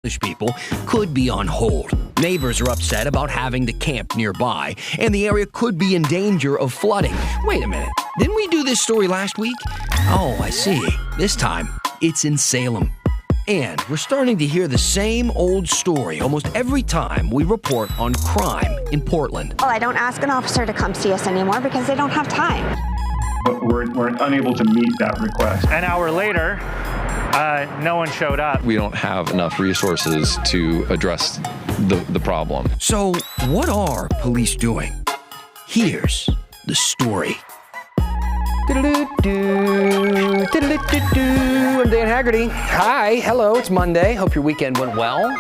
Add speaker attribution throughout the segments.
Speaker 1: people could be on hold. Neighbors are upset about having to camp nearby, and the area could be in danger of flooding. Wait a minute, didn't we do this story last week? Oh, I see. This time, it's in Salem. And we're starting to hear the same old story almost every time we report on crime in Portland.
Speaker 2: Well, I don't ask an officer to come see us anymore because they don't have time.
Speaker 3: But we're unable to meet that request.
Speaker 4: An hour later, no one showed up.
Speaker 5: We don't have enough resources to address the problem.
Speaker 1: So what are police doing? Here's the story.
Speaker 6: I'm Dan Haggerty. Hi, hello, it's Monday. Hope your weekend went well.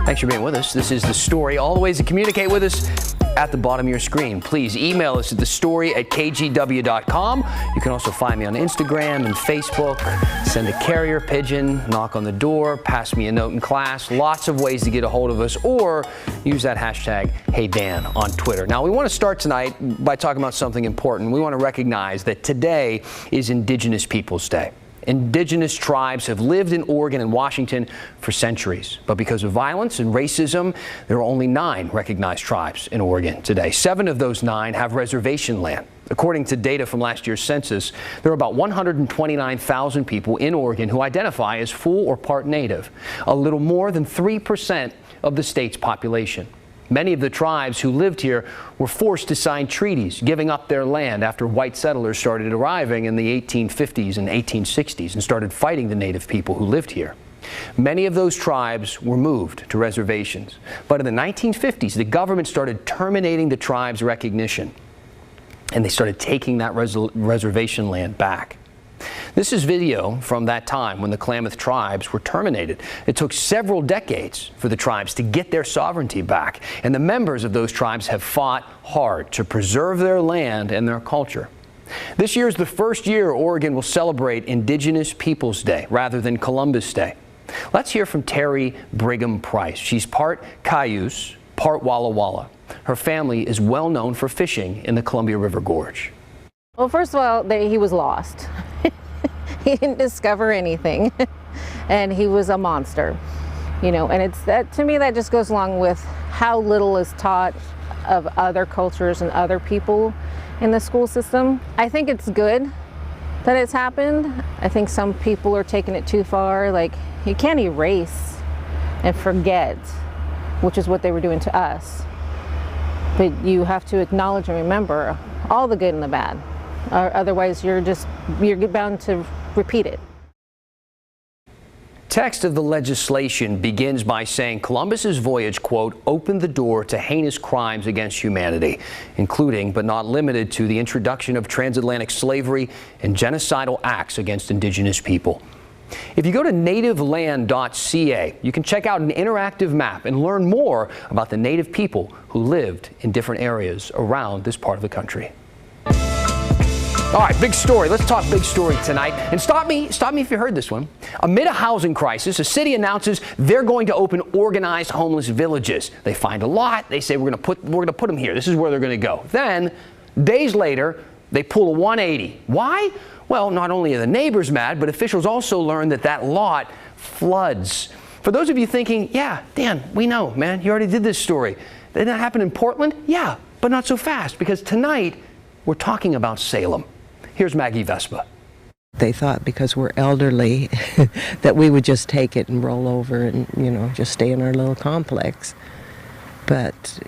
Speaker 6: Thanks for being with us. This is The Story. All the ways to communicate with us at the bottom of your screen. Please email us at thestory@kgw.com. You can also find me on Instagram and Facebook. Send a carrier pigeon, knock on the door, pass me a note in class. Lots of ways to get a hold of us, or use that hashtag HeyDan on Twitter. Now, we want to start tonight by talking about something important. We want to recognize that today is Indigenous Peoples Day. Indigenous tribes have lived in Oregon and Washington for centuries. But because of violence and racism, there are only 9 recognized tribes in Oregon today. 7 of those 9 have reservation land. According to data from last year's census, there are about 129,000 people in Oregon who identify as full or part Native, a little more than 3% of the state's population. Many of the tribes who lived here were forced to sign treaties, giving up their land after white settlers started arriving in the 1850s and 1860s and started fighting the native people who lived here. Many of those tribes were moved to reservations. But in the 1950s, the government started terminating the tribe's recognition, and they started taking that reservation land back. This is video from that time when the Klamath tribes were terminated. It took several decades for the tribes to get their sovereignty back, and the members of those tribes have fought hard to preserve their land and their culture. This year is the first year Oregon will celebrate Indigenous Peoples Day rather than Columbus Day. Let's hear from Terry Brigham Price. She's part Cayuse, part Walla Walla. Her family is well known for fishing in the Columbia River Gorge.
Speaker 7: Well, first of all, he was lost. He didn't discover anything, and he was a monster, you know, and it's that, to me, that just goes along with how little is taught of other cultures and other people in the school system. I think it's good that it's happened. I think some people are taking it too far. Like, you can't erase and forget, which is what they were doing to us. But you have to acknowledge and remember all the good and the bad. Or otherwise you're bound to repeat it.
Speaker 6: Text of the legislation begins by saying Columbus's voyage, quote, opened the door to heinous crimes against humanity, including but not limited to the introduction of transatlantic slavery and genocidal acts against Indigenous people. If you go to nativeland.ca, you can check out an interactive map and learn more about the Native people who lived in different areas around this part of the country. All right, big story. Let's talk big story tonight. And stop me if you heard this one. Amid a housing crisis, a city announces they're going to open organized homeless villages. They find a lot. They say we're going to put them here. This is where they're going to go. Then, days later, they pull a 180. Why? Well, not only are the neighbors mad, but officials also learn that lot floods. For those of you thinking, yeah, Dan, we know, man, you already did this story. Did that happen in Portland? Yeah, but not so fast, because tonight we're talking about Salem. Here's Maggie Vespa.
Speaker 8: They thought because we're elderly that we would just take it and roll over and, you know, just stay in our little complex. But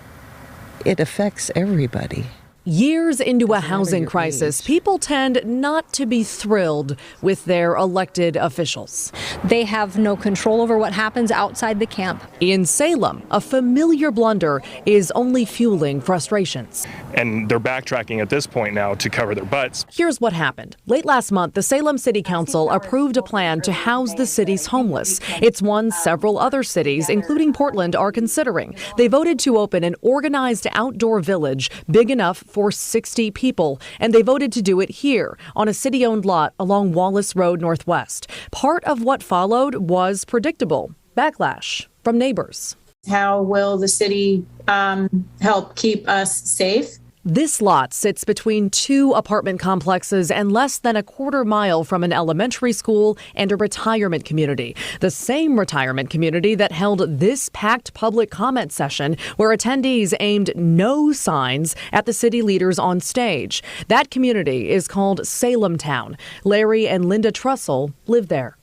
Speaker 8: it affects everybody.
Speaker 9: Years into a housing crisis, people tend not to be thrilled with their elected officials.
Speaker 10: They have no control over what happens outside the camp.
Speaker 9: In Salem, a familiar blunder is only fueling frustrations.
Speaker 11: And they're backtracking at this point now to cover their butts.
Speaker 9: Here's what happened. Late last month, the Salem City Council approved a plan to house the city's homeless. It's one several other cities, including Portland, are considering. They voted to open an organized outdoor village big enough for 60 people, and they voted to do it here on a city-owned lot along Wallace Road Northwest. Part of what followed was predictable: backlash from neighbors.
Speaker 12: How will the city help keep us safe?
Speaker 9: This lot sits between two apartment complexes and less than a quarter mile from an elementary school and a retirement community. The same retirement community that held this packed public comment session where attendees aimed no signs at the city leaders on stage. That community is called Salem Town. Larry and Linda Trussell live there.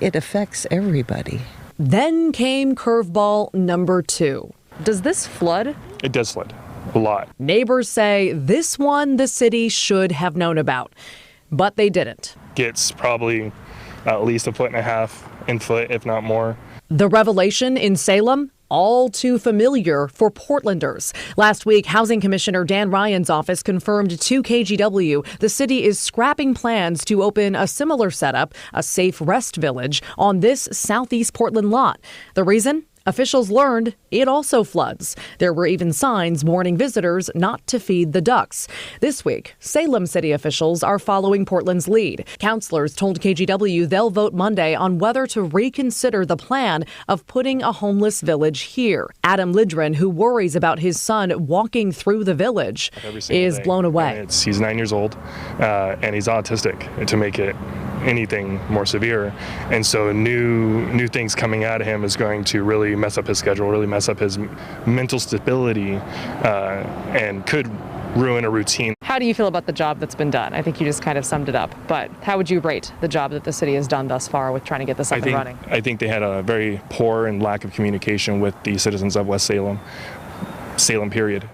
Speaker 8: It affects everybody.
Speaker 9: Then came curveball number 2. Does this flood?
Speaker 11: It does flood. A lot.
Speaker 9: Neighbors say this one the city should have known about, but they didn't.
Speaker 11: Gets probably at least 1.5 feet in foot, if not more.
Speaker 9: The revelation in Salem? All too familiar for Portlanders. Last week, Housing Commissioner Dan Ryan's office confirmed to KGW the city is scrapping plans to open a similar setup, a safe rest village, on this southeast Portland lot. The reason? Officials learned it also floods. There were even signs warning visitors not to feed the ducks. This week, Salem city officials are following Portland's lead. Councilors told KGW they'll vote Monday on whether to reconsider the plan of putting a homeless village here. Adam Lidren, who worries about his son walking through the village, is blown away.
Speaker 11: He's 9 years old and he's autistic, to make it anything more severe, and so new things coming at him is going to really mess up his schedule, really mess up his mental stability, and could ruin a routine.
Speaker 12: How do you feel about the job that's been done? I think you just kind of summed it up, but how would you rate the job that the city has done thus far with trying to get this up and running?
Speaker 11: I think they had a very poor and lack of communication with the citizens of West Salem, period.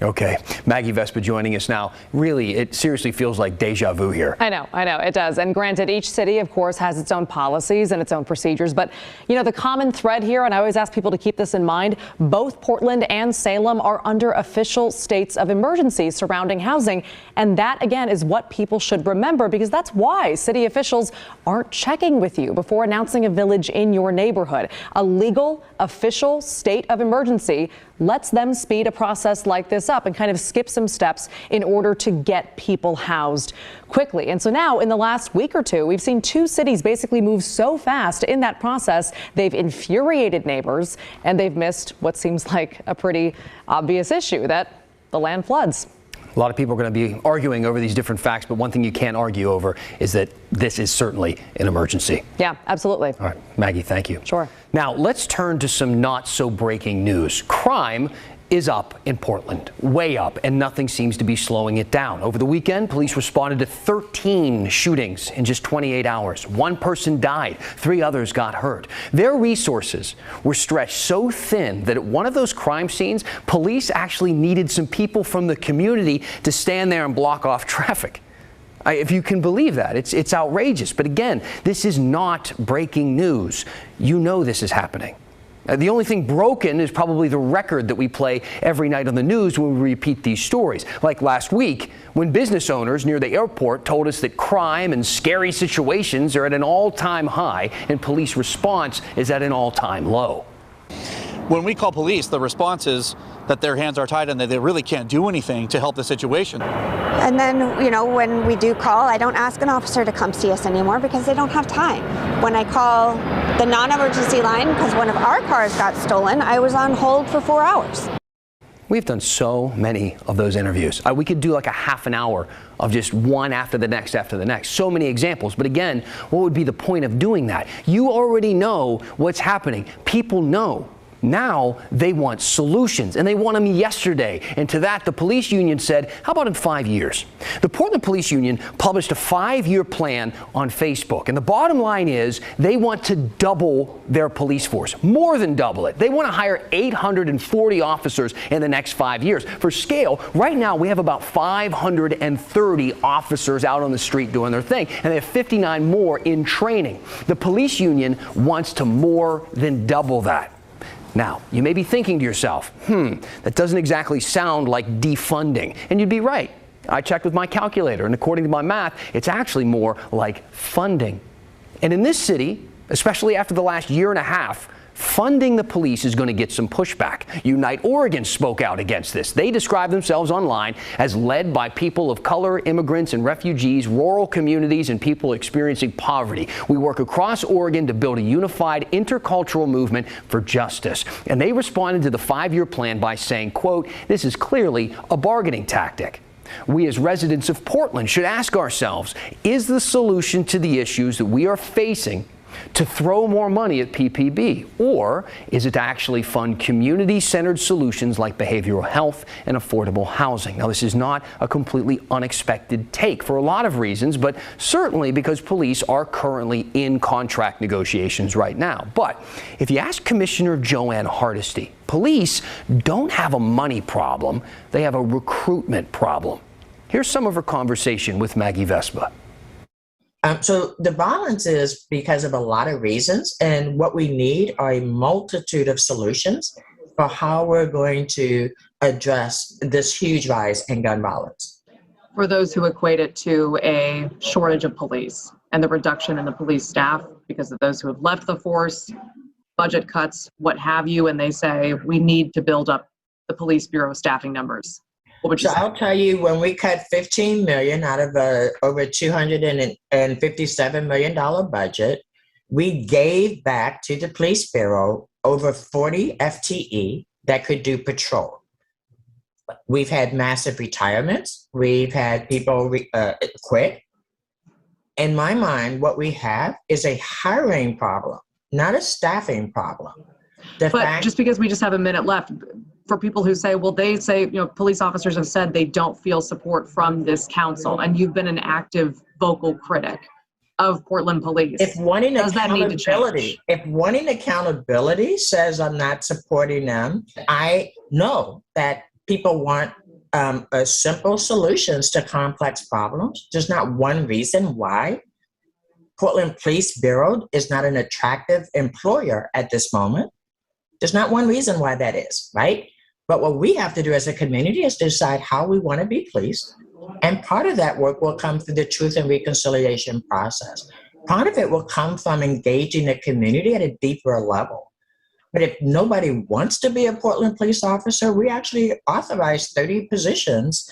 Speaker 6: Okay. Maggie Vespa joining us now. Really, it seriously feels like deja vu here.
Speaker 12: I know, it does. And granted, each city, of course, has its own policies and its own procedures. But, you know, the common thread here, and I always ask people to keep this in mind, both Portland and Salem are under official states of emergency surrounding housing. And that, again, is what people should remember, because that's why city officials aren't checking with you before announcing a village in your neighborhood. A legal, official state of emergency lets them speed a process like this up and kind of skip some steps in order to get people housed quickly. And so now in the last week or two, we've seen two cities basically move so fast in that process. They've infuriated neighbors and they've missed what seems like a pretty obvious issue, that the land floods.
Speaker 6: A lot of people are going to be arguing over these different facts, but one thing you can't argue over is that this is certainly an emergency.
Speaker 12: Yeah, absolutely.
Speaker 6: All right, Maggie, thank you.
Speaker 12: Sure.
Speaker 6: Now, let's turn to some not so breaking news. Crime is up in Portland, way up, and nothing seems to be slowing it down. Over the weekend, police responded to 13 shootings in just 28 hours. One person died, 3 others got hurt. Their resources were stretched so thin that at one of those crime scenes, police actually needed some people from the community to stand there and block off traffic. If you can believe that, it's outrageous. But again, this is not breaking news. You know this is happening. The only thing broken is probably the record that we play every night on the news when we repeat these stories. Like last week, when business owners near the airport told us that crime and scary situations are at an all-time high and police response is at an all-time low.
Speaker 13: When we call police, the response is that their hands are tied and that they really can't do anything to help the situation.
Speaker 2: And then, you know, when we do call, I don't ask an officer to come see us anymore because they don't have time. When I call the non-emergency line because one of our cars got stolen, I was on hold for 4 hours.
Speaker 6: We've done so many of those interviews. We could do like a half an hour of just one after the next after the next. So many examples. But again, what would be the point of doing that? You already know what's happening. People know. Now they want solutions, and they want them yesterday. And to that, the police union said, how about in 5 years? The Portland Police Union published a 5-year plan on Facebook. And the bottom line is they want to double their police force, more than double it. They want to hire 840 officers in the next 5 years. For scale, right now we have about 530 officers out on the street doing their thing, and they have 59 more in training. The police union wants to more than double that. Now, you may be thinking to yourself, that doesn't exactly sound like defunding. And you'd be right. I checked with my calculator, and according to my math, it's actually more like funding. And in this city, especially after the last year and a half, funding the police is going to get some pushback. Unite Oregon spoke out against this. They describe themselves online as led by people of color, immigrants and refugees, rural communities, and people experiencing poverty. We work across Oregon to build a unified intercultural movement for justice. And they responded to the 5-year plan by saying, quote, "This is clearly a bargaining tactic." We as residents of Portland should ask ourselves, is the solution to the issues that we are facing to throw more money at PPB, or is it to actually fund community-centered solutions like behavioral health and affordable housing? Now, this is not a completely unexpected take for a lot of reasons, but certainly because police are currently in contract negotiations right now. But if you ask Commissioner Jo Ann Hardesty, police don't have a money problem, they have a recruitment problem. Here's some of her conversation with Maggie Vespa.
Speaker 14: So the balance is because of a lot of reasons, and what we need are a multitude of solutions for how we're going to address this huge rise in gun violence.
Speaker 15: For those who equate it to a shortage of police and the reduction in the police staff because of those who have left the force, budget cuts, what have you, and they say we need to build up the police bureau staffing numbers.
Speaker 14: So I'll tell you, when we cut $15 million out of a over $257 million budget, we gave back to the police bureau over 40 FTE that could do patrol. We've had massive retirements. We've had people quit. In my mind, what we have is a hiring problem, not a staffing problem.
Speaker 15: Just because we just have a minute left, for people who say, well, they say, police officers have said they don't feel support from this council, and you've been an active vocal critic of Portland police.
Speaker 14: If wanting
Speaker 15: does that need to change?
Speaker 14: If wanting accountability says I'm not supporting them, I know that people want simple solutions to complex problems. There's not one reason why Portland Police Bureau is not an attractive employer at this moment. There's not one reason why that is, right? But what we have to do as a community is decide how we want to be policed. And part of that work will come through the truth and reconciliation process. Part of it will come from engaging the community at a deeper level. But if nobody wants to be a Portland police officer, we actually authorized 30 positions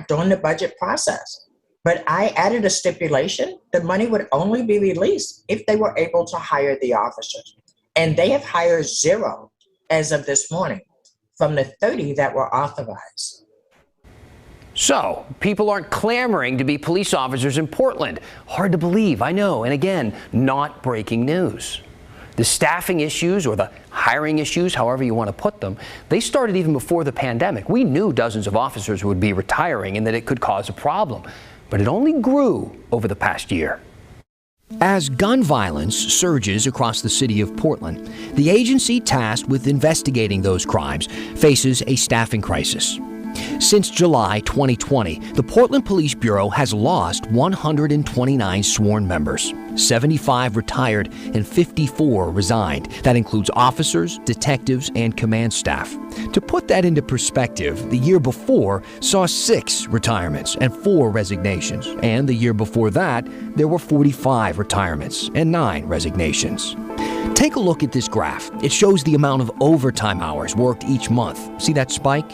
Speaker 14: during the budget process. But I added a stipulation: the money would only be released if they were able to hire the officers. And they have hired 0 as of this morning from the 30 that were authorized.
Speaker 6: So, people aren't clamoring to be police officers in Portland. Hard to believe, I know. And again, not breaking news. The staffing issues, or the hiring issues, however you want to put them, they started even before the pandemic. We knew dozens of officers would be retiring and that it could cause a problem. But it only grew over the past year.
Speaker 1: As gun violence surges across the city of Portland, the agency tasked with investigating those crimes faces a staffing crisis. Since July 2020, the Portland Police Bureau has lost 129 sworn members. 75 retired and 54 resigned. That includes officers, detectives, and command staff. To put that into perspective, the year before saw 6 retirements and 4 resignations. And the year before that, there were 45 retirements and 9 resignations. Take a look at this graph. It shows the amount of overtime hours worked each month. See that spike?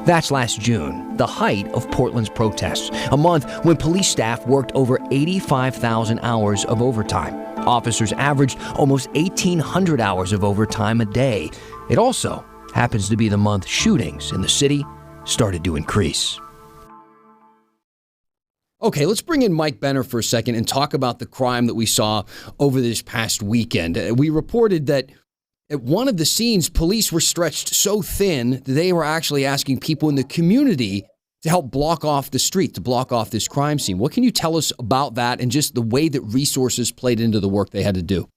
Speaker 1: That's last June, the height of Portland's protests, a month when police staff worked over 85,000 hours of overtime. Officers averaged almost 1,800 hours of overtime a day. It also happens to be the month shootings in the city started to increase. Okay, let's bring in Mike Benner for a second and talk about the crime that we saw over this past weekend. We reported that at one of the scenes, police were stretched so thin that they were actually asking people in the community to help block off the street, to block off this crime scene. What can you tell us about that and just the way that resources played into the work they had to do?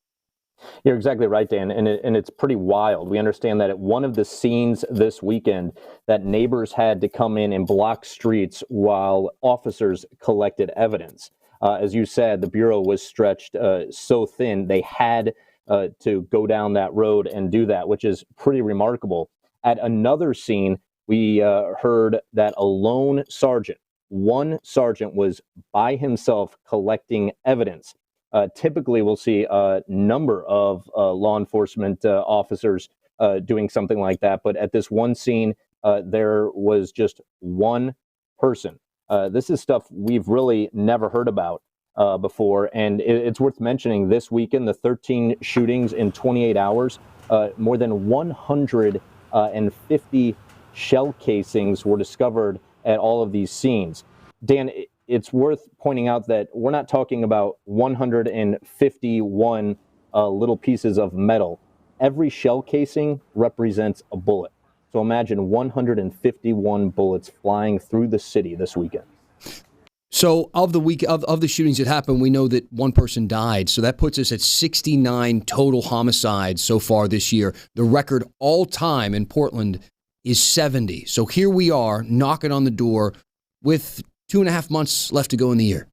Speaker 16: You're exactly right, Dan, and it's pretty wild. We understand that at one of the scenes this weekend that neighbors had to come in and block streets while officers collected evidence. As you said, the Bureau was stretched so thin they had to go down that road and do that, which is pretty remarkable. At another scene, we heard that a lone sergeant, one sergeant, was by himself collecting evidence. Typically, we'll see a number of law enforcement officers doing something like that. But at this one scene, there was just one person. This is stuff we've really never heard about before. And it's worth mentioning this weekend, the 13 shootings in 28 hours, more than 150 shell casings were discovered at all of these scenes. Dan, it's worth pointing out that we're not talking about 151 little pieces of metal. Every shell casing represents a bullet. So imagine 151 bullets flying through the city this weekend.
Speaker 1: So of the shootings that happened, we know that one person died. So that puts us at 69 total homicides so far this year. The record all time in Portland is 70. So here we are knocking on the door with 2.5 months left to go in the year.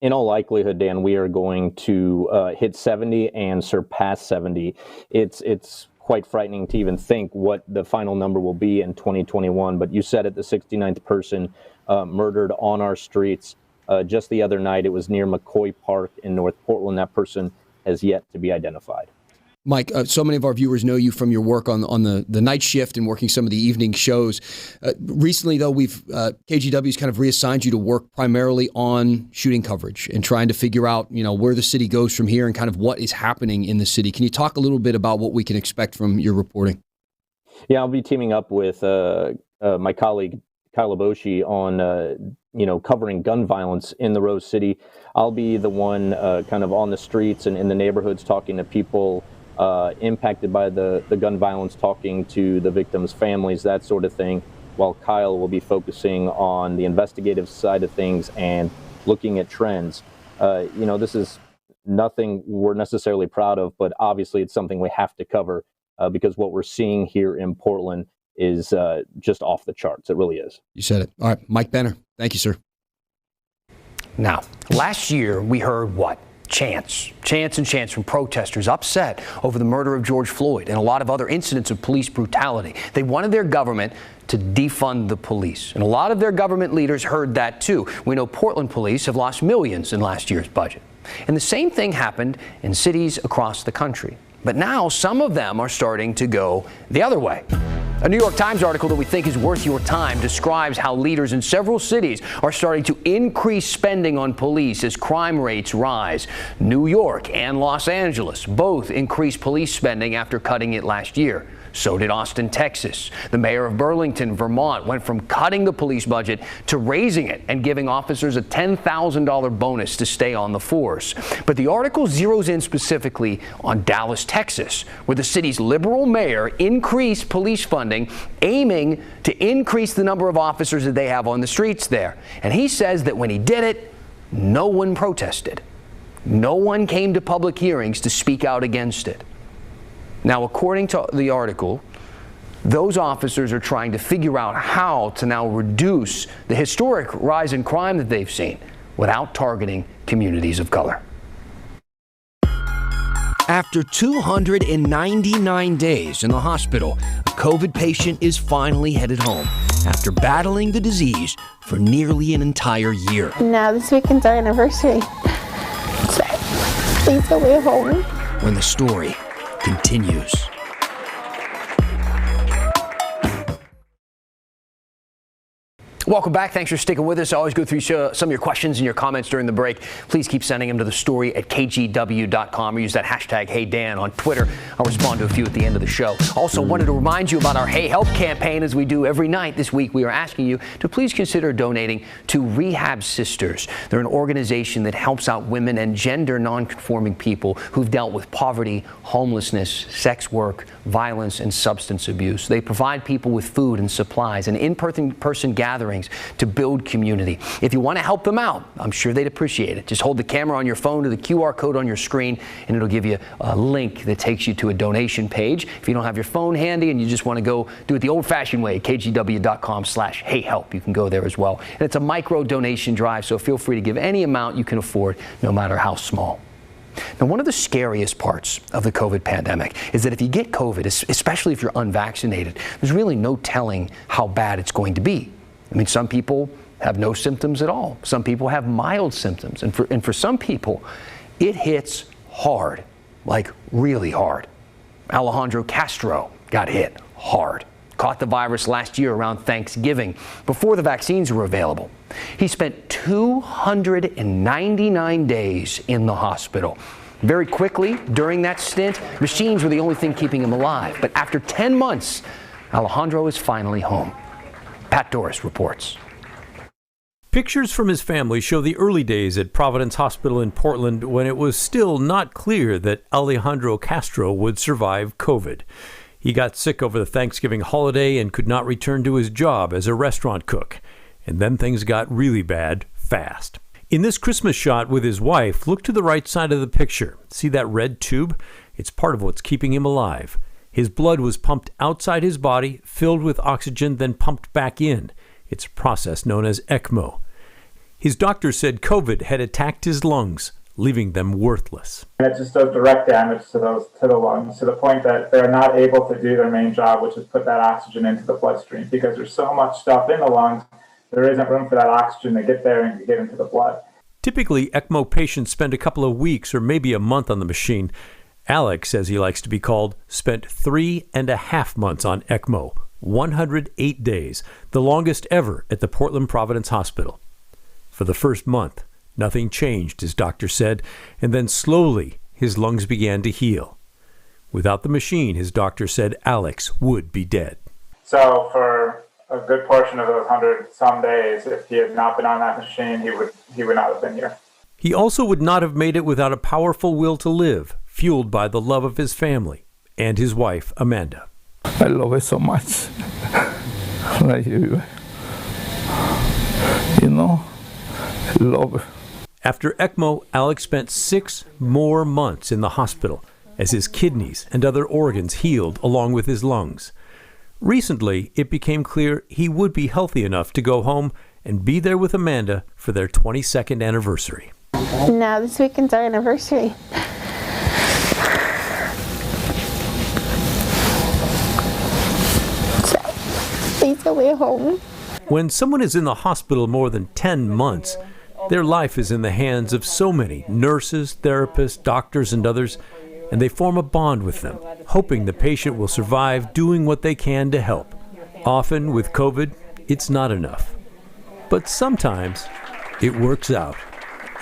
Speaker 16: In all likelihood, Dan, we are going to hit 70 and surpass 70. It's quite frightening to even think what the final number will be in 2021. But you said it, the 69th person murdered on our streets. Just the other night, it was near McCoy Park in North Portland. That person has yet to be identified.
Speaker 1: Mike, so many of our viewers know you from your work on the night shift and working some of the evening shows. Recently, though, KGW's kind of reassigned you to work primarily on shooting coverage and trying to figure out, where the city goes from here and kind of what is happening in the city. Can you talk a little bit about what we can expect from your reporting?
Speaker 16: Yeah, I'll be teaming up with my colleague Kyle Aboshi on covering gun violence in the Rose City. I'll be the one kind of on the streets and in the neighborhoods talking to people impacted by the gun violence, talking to the victims' families, that sort of thing, while Kyle will be focusing on the investigative side of things and looking at trends. This is nothing we're necessarily proud of, but obviously it's something we have to cover because what we're seeing here in Portland is just off the charts. It really is.
Speaker 1: You said it. All right, Mike Benner. Thank you, sir. Now, last year we heard what? Chants from protesters upset over the murder of George Floyd and a lot of other incidents of police brutality. They wanted their government to defund the police. And a lot of their government leaders heard that too. We know Portland police have lost millions in last year's budget. And the same thing happened in cities across the country. But now some of them are starting to go the other way. A New York Times article that we think is worth your time describes how leaders in several cities are starting to increase spending on police as crime rates rise. New York and Los Angeles both increased police spending after cutting it last year. So did Austin, Texas. The mayor of Burlington, Vermont, went from cutting the police budget to raising it and giving officers a $10,000 bonus to stay on the force. But the article zeroes in specifically on Dallas, Texas, where the city's liberal mayor increased police funding, aiming to increase the number of officers that they have on the streets there. And he says that when he did it, no one protested. No one came to public hearings to speak out against it. Now, according to the article, those officers are trying to figure out how to now reduce the historic rise in crime that they've seen without targeting communities of color. After 299 days in the hospital, a COVID patient is finally headed home after battling the disease for nearly an entire year.
Speaker 17: Now this weekend's our anniversary. So please go way home.
Speaker 1: When the story continues. Welcome back. Thanks for sticking with us. I always go through some of your questions and your comments during the break. Please keep sending them to the story at kgw.com or use that hashtag HeyDan on Twitter. I'll respond to a few at the end of the show. Also wanted to remind you about our Hey Help campaign as we do every night. This week we are asking you to please consider donating to Rehab Sisters. They're an organization that helps out women and gender non-conforming people who've dealt with poverty, homelessness, sex work, violence, and substance abuse. They provide people with food and supplies and in-person gatherings to build community. If you want to help them out, I'm sure they'd appreciate it. Just hold the camera on your phone to the QR code on your screen, and it'll give you a link that takes you to a donation page. If you don't have your phone handy and you just want to go do it the old-fashioned way, kgw.com/heyhelp, you can go there as well. And it's a micro donation drive, so feel free to give any amount you can afford, no matter how small. Now, one of the scariest parts of the COVID pandemic is that if you get COVID, especially if you're unvaccinated, there's really no telling how bad it's going to be. I mean, some people have no symptoms at all. Some people have mild symptoms. And for some people,
Speaker 6: it hits hard, like really hard. Alejandro Castro got hit hard. Caught the virus last year around Thanksgiving, before the vaccines were available. He spent 299 days in the hospital. Very quickly, during that stint, machines were the only thing keeping him alive. But after 10 months, Alejandro is finally home. Pat Doris reports.
Speaker 18: Pictures from his family show the early days at Providence Hospital in Portland when it was still not clear that Alejandro Castro would survive COVID. He got sick over the Thanksgiving holiday and could not return to his job as a restaurant cook. And then things got really bad fast. In this Christmas shot with his wife, look to the right side of the picture. See that red tube? It's part of what's keeping him alive. His blood was pumped outside his body, filled with oxygen, then pumped back in. It's a process known as ECMO. His doctor said COVID had attacked his lungs, leaving them worthless.
Speaker 19: And it just does direct damage to the lungs, to the point that they're not able to do their main job, which is put that oxygen into the bloodstream. Because there's so much stuff in the lungs, there isn't room for that oxygen to get there and get into the blood.
Speaker 18: Typically, ECMO patients spend a couple of weeks or maybe a month on the machine. Alex, as he likes to be called, spent 3.5 months on ECMO, 108 days, the longest ever at the Portland Providence Hospital. For the first month, nothing changed, his doctor said, and then slowly his lungs began to heal. Without the machine, his doctor said Alex would be dead.
Speaker 19: So for a good portion of those 100-some days, if he had not been on that machine, he would not have been here.
Speaker 18: He also would not have made it without a powerful will to live, fueled by the love of his family and his wife, Amanda.
Speaker 20: I love it so much. Like you know, love it.
Speaker 18: After ECMO, Alex spent 6 more months in the hospital as his kidneys and other organs healed along with his lungs. Recently, it became clear he would be healthy enough to go home and be there with Amanda for their 22nd anniversary.
Speaker 17: Now this weekend's our anniversary. So, please go way home.
Speaker 18: When someone is in the hospital more than 10 months, their life is in the hands of so many nurses, therapists, doctors, and others, and they form a bond with them, hoping the patient will survive, doing what they can to help. Often, with COVID, it's not enough. But sometimes, it works out.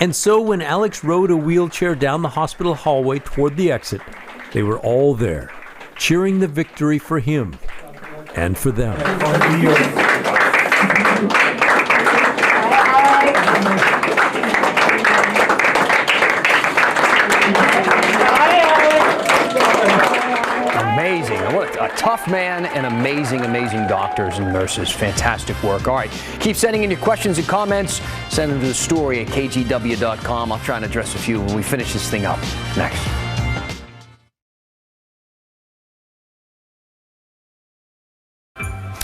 Speaker 18: And so when Alex rode a wheelchair down the hospital hallway toward the exit, they were all there, cheering the victory for him and for them.
Speaker 6: Amazing. What a tough man and amazing doctors and nurses. Fantastic work. All right. Keep sending in your questions and comments. Send them to the story at kgw.com. I'll try and address a few when we finish this thing up. Next.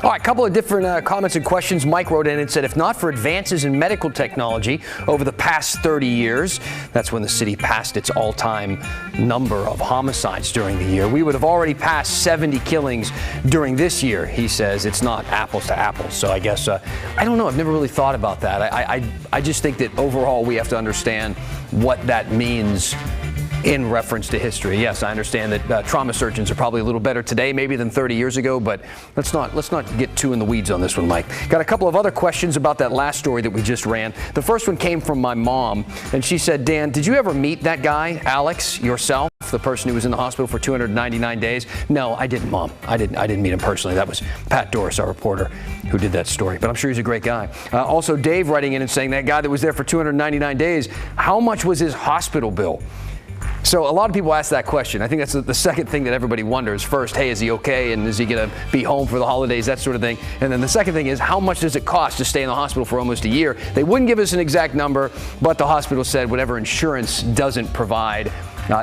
Speaker 6: All right, a couple of different comments and questions. Mike wrote in and said, if not for advances in medical technology over the past 30 years, that's when the city passed its all-time number of homicides during the year, we would have already passed 70 killings during this year. He says it's not apples to apples. So I guess, I don't know. I've never really thought about that. I just think that overall we have to understand what that means in reference to history. Yes, I understand that trauma surgeons are probably a little better today maybe than 30 years ago, but let's not get too in the weeds on this one, Mike. Got a couple of other questions about that last story that we just ran. The first one came from my mom, and she said, Dan, did you ever meet that guy, Alex, yourself, the person who was in the hospital for 299 days? No, I didn't, Mom. I didn't meet him personally. That was Pat Doris, our reporter, who did that story, but I'm sure he's a great guy. Also, Dave writing in and saying that guy that was there for 299 days, how much was his hospital bill? So a lot of people ask that question. I think that's the second thing that everybody wonders. First, hey, is he okay? And is he going to be home for the holidays? That sort of thing. And then the second thing is, how much does it cost to stay in the hospital for almost a year? They wouldn't give us an exact number, but the hospital said whatever insurance doesn't provide,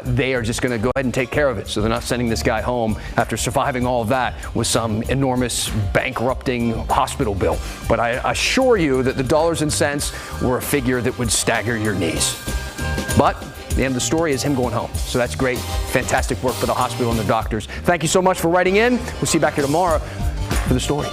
Speaker 6: they are just going to go ahead and take care of it. So they're not sending this guy home after surviving all of that with some enormous bankrupting hospital bill. But I assure you that the dollars and cents were a figure that would stagger your knees. But the end of the story is him going home. So that's great. Fantastic work for the hospital and the doctors. Thank you so much for writing in. We'll see you back here tomorrow for the story.